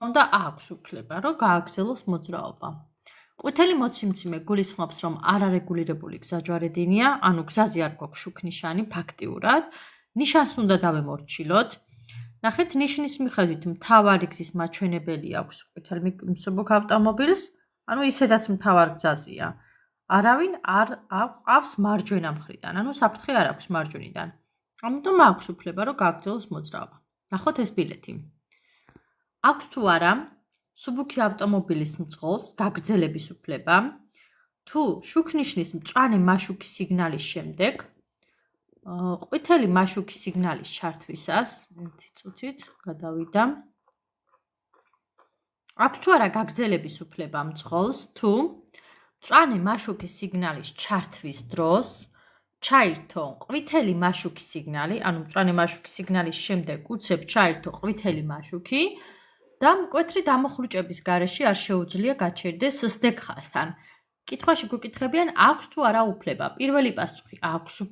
და აქვს უფლება, რომ გააგრძელოს მოძრაობა. ყვითელი მოციმციმე გულისხმობს, რომ არარეგულირებული გზაჯვარედინია, ანუ გზაზე არ გვაქვს შუქნიშანი ფაქტიურად. ნიშანს უნდა დავემორჩილოთ. ნახეთ, ნიშნის მიხედვით მთავარი გზის მაჩვენებელი აქვს ყვითელ მსუბუქ ავტომობილს, ანუ ისედაც მთავარ გზაზეა. არავინ არ აქვს მარჯვენა მხრიდან, ანუ საფრთხე არ აქვს მარჯვნიდან. ამიტომ აქვს უფლება, რომ გააგრძელოს მოძრაობა. ნახოთ ეს ბილეთი. აქვს თუ არა მსუბუქი ავტომობილის მძღოლს გაგრძელების უფლება, თუ შუქნიშნის მწვანე მაშუქის სიგნალის შემდეგ, ყვითელი მაშუქის სიგნალის ჩართვისას, ერთი წუთით გადავიდა. აქვს თუ არა გაგრძელების უფლება მძღოლს, თუ მწვანე მაშუქის სიგნალის ჩართვის დროს ჩაირთო ყვითელი მაშუქის სიგნალი, ანუ მწვანე მაშუქის სიგნალის შემდეგ უცებ ჩაირთო ყვითელი მაშუქი და მკვეთრი დამოხრუჭების გარეშე არ შეუძლია გაჩერდეს სდეკხასთან. კითხვაში გვიკითხებიან, აქვს თუ არა უფლება. პირველი პასუხი აქვს უფლება.